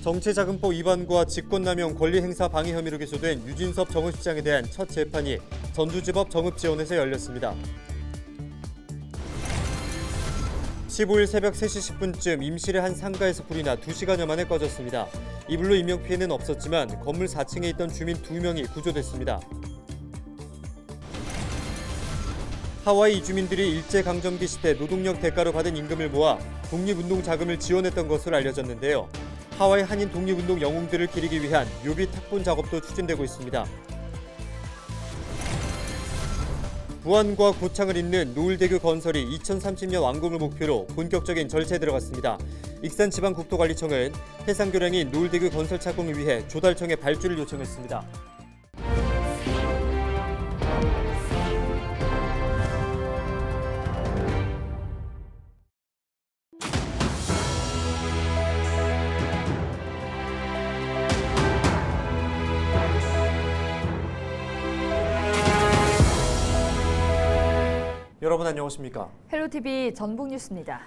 정치자금법 위반과 직권남용 권리행사 방해 혐의로 기소된 유진섭 정읍시장에 대한 첫 재판이 전주지법 정읍지원에서 열렸습니다. 15일 새벽 3시 10분쯤 임실의 한 상가에서 불이 나 2시간여 만에 꺼졌습니다. 이 불로 인명피해는 없었지만 건물 4층에 있던 주민 2명이 구조됐습니다. 하와이 이주민들이 일제강점기 시대 노동력 대가로 받은 임금을 모아 독립운동 자금을 지원했던 것으로 알려졌는데요. 하와이 한인 독립운동 영웅들을 기리기 위한 묘비 탁본 작업도 추진되고 있습니다. 부안과 고창을 잇는 노을대교 건설이 2030년 완공을 목표로 본격적인 절차에 들어갔습니다. 익산지방국토관리청은 해상교량인 노을대교 건설 착공을 위해 조달청에 발주를 요청했습니다. 여러분 안녕하십니까? 헬로티비 전북뉴스입니다.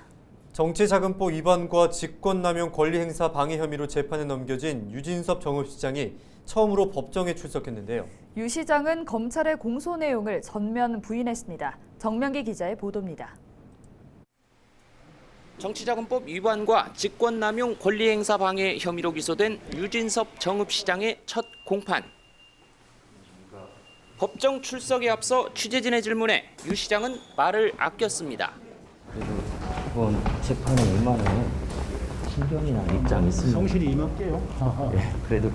정치자금법 위반과 직권남용 권리행사 방해 혐의로 재판에 넘겨진 유진섭 정읍시장이 처음으로 법정에 출석했는데요. 유 시장은 검찰의 공소 내용을 전면 부인했습니다. 정명기 기자의 보도입니다. 정치자금법 위반과 직권남용 권리행사 방해 혐의로 기소된 유진섭 정읍시장의 첫 공판. 법정 출석에 앞서 취재진의 질문에 유 시장은 말을 아꼈습니다. 그래도 이번 재판에 얼마나 신경이나 입장이 있습니다. 성실히 임할게요. 네, 그래도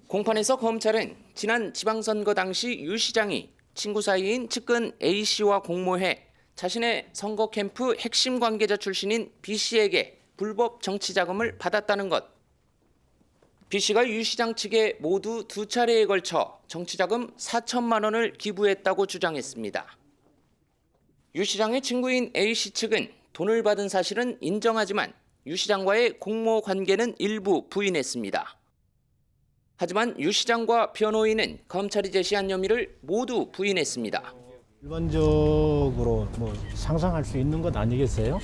공판에서 검찰은 지난 지방선거 당시 유 시장이 친구 사이인 측근 A씨와 공모해 자신의 선거 캠프 핵심 관계자 출신인 B씨에게 불법 정치자금을 받았다는 것. B씨가 유 시장 측에 모두 2차례에 걸쳐 정치자금 4천만 원을 기부했다고 주장했습니다. 유 시장의 친구인 A씨 측은 돈을 받은 사실은 인정하지만 유 시장과의 공모 관계는 일부 부인했습니다. 하지만 유 시장과 변호인은 검찰이 제시한 혐의를 모두 부인했습니다. 일반적으로 상상할 수 있는 것 아니겠어요?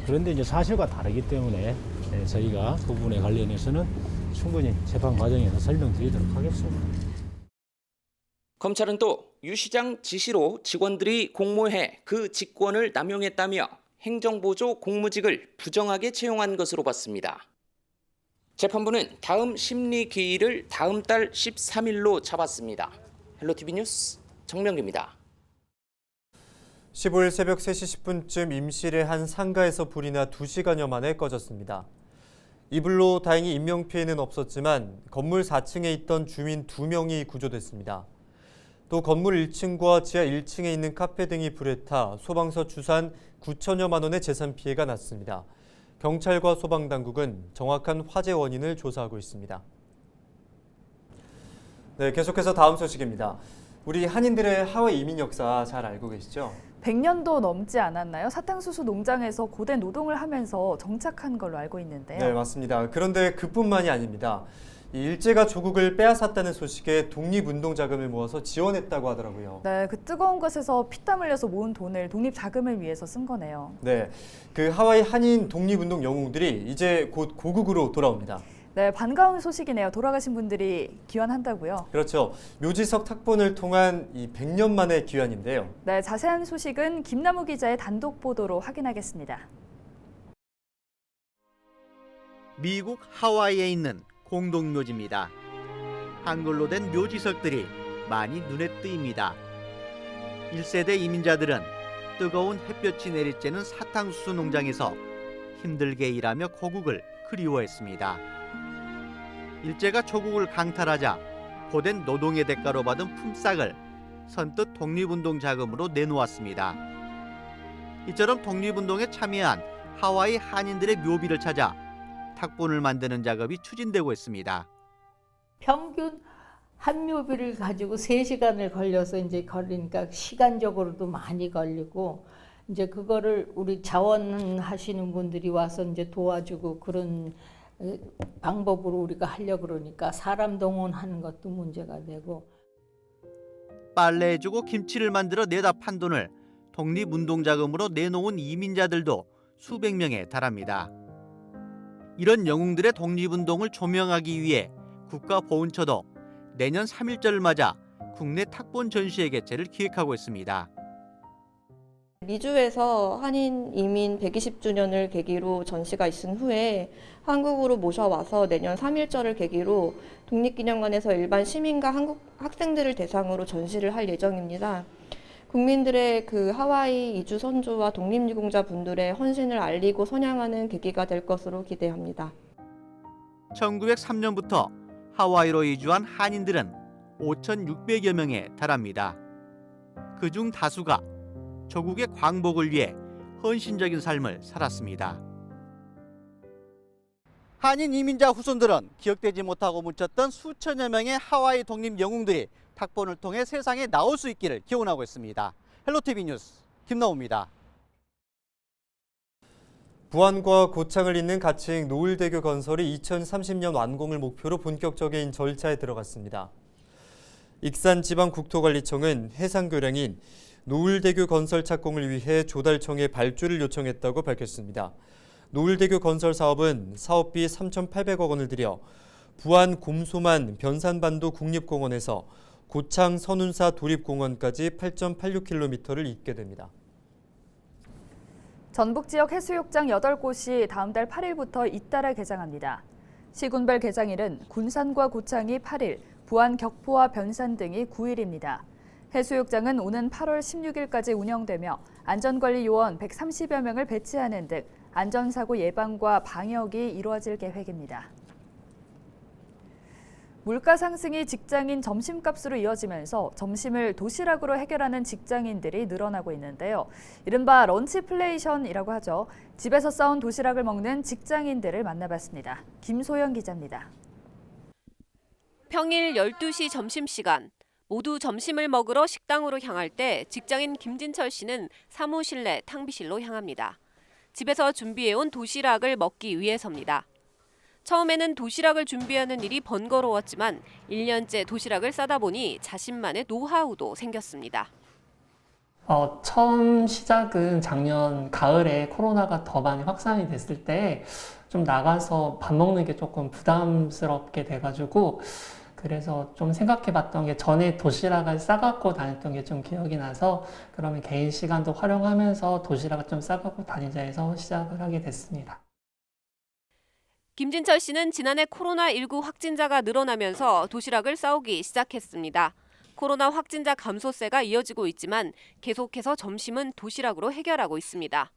그런데 이제 사실과 다르기 때문에 저희가 그 부분에 관련해서는 충분히 재판 과정에서 설명드리도록 하겠습니다. 검찰은 또 유 시장 지시로 직원들이 공모해 그 직권을 남용했다며 행정보조 공무직을 부정하게 채용한 것으로 봤습니다. 재판부는 다음 심리 기일을 다음 달 13일로 잡았습니다. 헬로티비 뉴스 정명기입니다. 15일 새벽 3시 10분쯤 임실의 한 상가에서 불이 나 2시간여 만에 꺼졌습니다. 이 불로 다행히 인명피해는 없었지만 건물 4층에 있던 주민 2명이 구조됐습니다. 또 건물 1층과 지하 1층에 있는 카페 등이 불에 타 소방서 추산 9천여만 원의 재산 피해가 났습니다. 경찰과 소방당국은 정확한 화재 원인을 조사하고 있습니다. 네, 계속해서 다음 소식입니다. 우리 한인들의 하와이 이민 역사 잘 알고 계시죠? 100년도 넘지 않았나요? 사탕수수 농장에서 고된 노동을 하면서 정착한 걸로 알고 있는데요. 네, 맞습니다. 그런데 그뿐만이 아닙니다. 이 일제가 조국을 빼앗았다는 소식에 독립운동 자금을 모아서 지원했다고 하더라고요. 네, 그 뜨거운 것에서 피땀 흘려서 모은 돈을 독립 자금을 위해서 쓴 거네요. 네, 그 하와이 한인 독립운동 영웅들이 이제 곧 고국으로 돌아옵니다. 네, 반가운 소식이네요. 돌아가신 분들이 귀환한다고요? 그렇죠. 묘지석 탁본을 통한 이 100년 만의 귀환인데요. 네, 자세한 소식은 김남우 기자의 단독 보도로 확인하겠습니다. 미국 하와이에 있는 공동묘지입니다. 한글로 된 묘지석들이 많이 눈에 띄입니다. 1세대 이민자들은 뜨거운 햇볕이 내리쬐는 사탕수수 농장에서 힘들게 일하며 고국을 그리워했습니다. 일제가 조국을 강탈하자 고된 노동의 대가로 받은 품삯을 선뜻 독립운동 자금으로 내놓았습니다. 이처럼 독립운동에 참여한 하와이 한인들의 묘비를 찾아 탁본을 만드는 작업이 추진되고 있습니다. 평균 한 묘비를 가지고 3시간을 걸려서 이제 걸리니까 시간적으로도 많이 걸리고 이제 그거를 우리 자원하시는 분들이 와서 이제 도와주고 그런 방법으로 우리가 하려고 그러니까 사람 동원하는 것도 문제가 되고 빨래해주고 김치를 만들어 내다 판 돈을 독립운동 자금으로 내놓은 이민자들도 수백 명에 달합니다. 이런 영웅들의 독립운동을 조명하기 위해 국가보훈처도 내년 3.1절을 맞아 국내 탁본 전시회 개최를 기획하고 있습니다. 미주에서 한인 이민 120주년을 계기로 전시가 있은 후에 한국으로 모셔와서 내년 3.1절을 계기로 독립기념관에서 일반 시민과 한국 학생들을 대상으로 전시를 할 예정입니다. 국민들의 그 하와이 이주 선조와 독립유공자 분들의 헌신을 알리고 선양하는 계기가 될 것으로 기대합니다. 1903년부터 하와이로 이주한 한인들은 5,600여 명에 달합니다. 그중 다수가 조국의 광복을 위해 헌신적인 삶을 살았습니다. 한인 이민자 후손들은 기억되지 못하고 묻혔던 수천여 명의 하와이 독립 영웅들이 탁본을 통해 세상에 나올 수 있기를 기원하고 있습니다. 헬로티비 뉴스 김나우입니다. 부안과 고창을 잇는 가칭 노을대교 건설이 2030년 완공을 목표로 본격적인 절차에 들어갔습니다. 익산지방국토관리청은 해상교량인 노을대교 건설 착공을 위해 조달청에 발주를 요청했다고 밝혔습니다. 노을대교 건설 사업은 사업비 3,800억 원을 들여 부안 곰소만 변산반도 국립공원에서 고창 선운사 도립공원까지 8.86km를 잇게 됩니다. 전북 지역 해수욕장 8곳이 다음 달 8일부터 잇따라 개장합니다. 시군별 개장일은 군산과 고창이 8일, 부안 격포와 변산 등이 9일입니다. 해수욕장은 오는 8월 16일까지 운영되며 안전관리 요원 130여 명을 배치하는 등 안전사고 예방과 방역이 이루어질 계획입니다. 물가 상승이 직장인 점심값으로 이어지면서 점심을 도시락으로 해결하는 직장인들이 늘어나고 있는데요. 이른바 런치플레이션이라고 하죠. 집에서 싸온 도시락을 먹는 직장인들을 만나봤습니다. 김소영 기자입니다. 평일 12시 점심시간. 모두 점심을 먹으러 식당으로 향할 때 직장인 김진철 씨는 사무실 내 탕비실로 향합니다. 집에서 준비해온 도시락을 먹기 위해서입니다. 처음에는 도시락을 준비하는 일이 번거로웠지만 1년째 도시락을 싸다 보니 자신만의 노하우도 생겼습니다. 처음 시작은 작년 가을에 코로나가 더 많이 확산이 됐을 때 좀 나가서 밥 먹는 게 조금 부담스럽게 돼가지고 그래서 좀 생각해봤던 게 전에 도시락을 싸갖고 다녔던 게 좀 기억이 나서 그러면 개인 시간도 활용하면서 도시락을 좀 싸갖고 다니자 해서 시작을 하게 됐습니다. 김진철 씨는 지난해 코로나19 확진자가 늘어나면서 도시락을 싸오기 시작했습니다. 코로나 확진자 감소세가 이어지고 있지만 계속해서 점심은 도시락으로 해결하고 있습니다.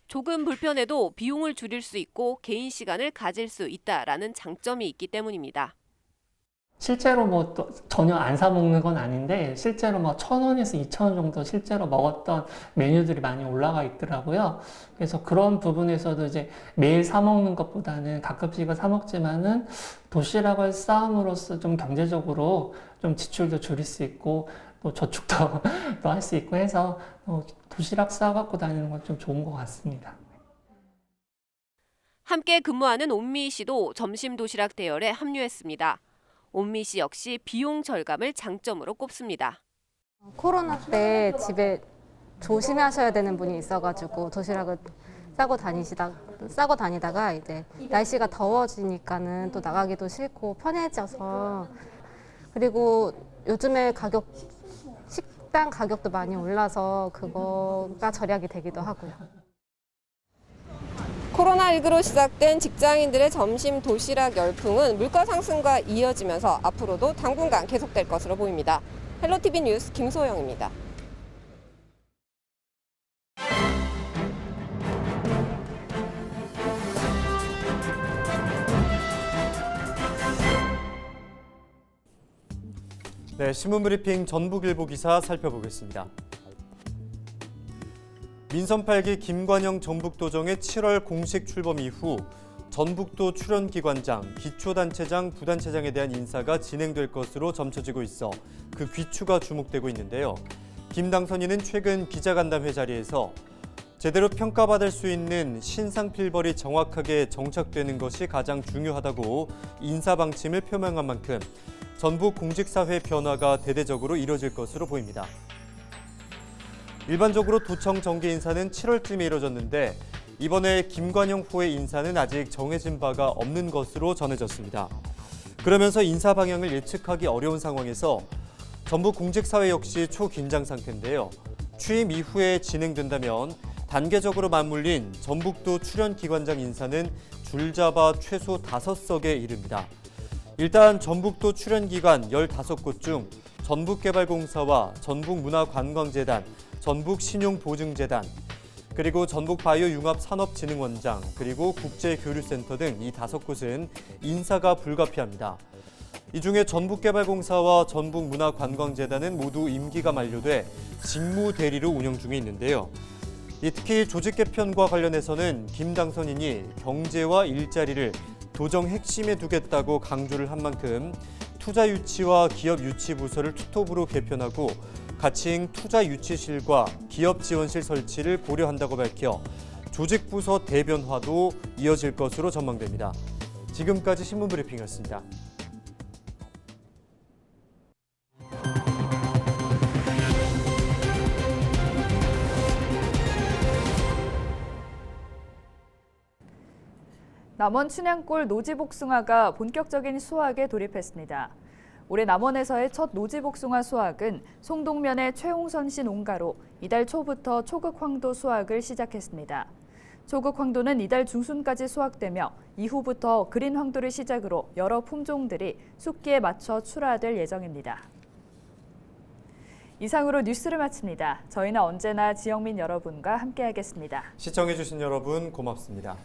조금 불편해도 비용을 줄일 수 있고 개인 시간을 가질 수 있다라는 장점이 있기 때문입니다. 실제로 또 전혀 안 사 먹는 건 아닌데 실제로 1,000원에서 2,000원 정도 실제로 먹었던 메뉴들이 많이 올라가 있더라고요. 그래서 그런 부분에서도 이제 매일 사 먹는 것보다는 가끔씩은 사 먹지만은 도시락을 싸움으로써 좀 경제적으로 좀 지출도 줄일 수 있고 또 저축도 또 할 수 있고 해서 도시락 싸 갖고 다니는 건 좀 좋은 것 같습니다. 함께 근무하는 온미 씨도 점심 도시락 대열에 합류했습니다. 온미 씨 역시 비용 절감을 장점으로 꼽습니다. 코로나 때 집에 조심하셔야 되는 분이 있어가지고 도시락을 싸고 다니다가 이제 날씨가 더워지니까는 또 나가기도 싫고 편해져서 그리고 요즘에 식당 가격도 많이 올라서 그거가 절약이 되기도 하고요. 코로나19로 시작된 직장인들의 점심 도시락 열풍은 물가 상승과 이어지면서 앞으로도 당분간 계속될 것으로 보입니다. 헬로티비 뉴스 김소영입니다. 네, 신문브리핑 전북일보 기사 살펴보겠습니다. 민선 8기 김관영 전북도정의 7월 공식 출범 이후 전북도 출연기관장, 기초단체장, 부단체장에 대한 인사가 진행될 것으로 점쳐지고 있어 그 귀추가 주목되고 있는데요. 김 당선인은 최근 기자간담회 자리에서 제대로 평가받을 수 있는 신상필벌이 정확하게 정착되는 것이 가장 중요하다고 인사 방침을 표명한 만큼 전북 공직사회 변화가 대대적으로 이뤄질 것으로 보입니다. 일반적으로 도청 정계 인사는 7월쯤에 이뤄졌는데 이번에 김관영 후의 인사는 아직 정해진 바가 없는 것으로 전해졌습니다. 그러면서 인사 방향을 예측하기 어려운 상황에서 전북 공직사회 역시 초긴장 상태인데요. 취임 이후에 진행된다면 단계적으로 맞물린 전북도 출연기관장 인사는 줄잡아 최소 5석에 이릅니다. 일단 전북도 출연기관 15곳 중 전북개발공사와 전북문화관광재단, 전북신용보증재단, 그리고 전북바이오융합산업진흥원장, 그리고 국제교류센터 등 이 5곳은 인사가 불가피합니다. 이 중에 전북개발공사와 전북문화관광재단은 모두 임기가 만료돼 직무대리로 운영 중에 있는데요. 특히 조직 개편과 관련해서는 김 당선인이 경제와 일자리를 도정 핵심에 두겠다고 강조를 한 만큼 투자 유치와 기업 유치 부서를 투톱으로 개편하고 가칭 투자 유치실과 기업 지원실 설치를 고려한다고 밝혀 조직 부서 대변화도 이어질 것으로 전망됩니다. 지금까지 신문 브리핑이었습니다. 남원 춘향골 노지복숭아가 본격적인 수확에 돌입했습니다. 올해 남원에서의 첫 노지복숭아 수확은 송동면의 최홍선 씨 농가로 이달 초부터 초극황도 수확을 시작했습니다. 초극황도는 이달 중순까지 수확되며 이후부터 그린황도를 시작으로 여러 품종들이 숙기에 맞춰 출하될 예정입니다. 이상으로 뉴스를 마칩니다. 저희는 언제나 지역민 여러분과 함께하겠습니다. 시청해주신 여러분 고맙습니다.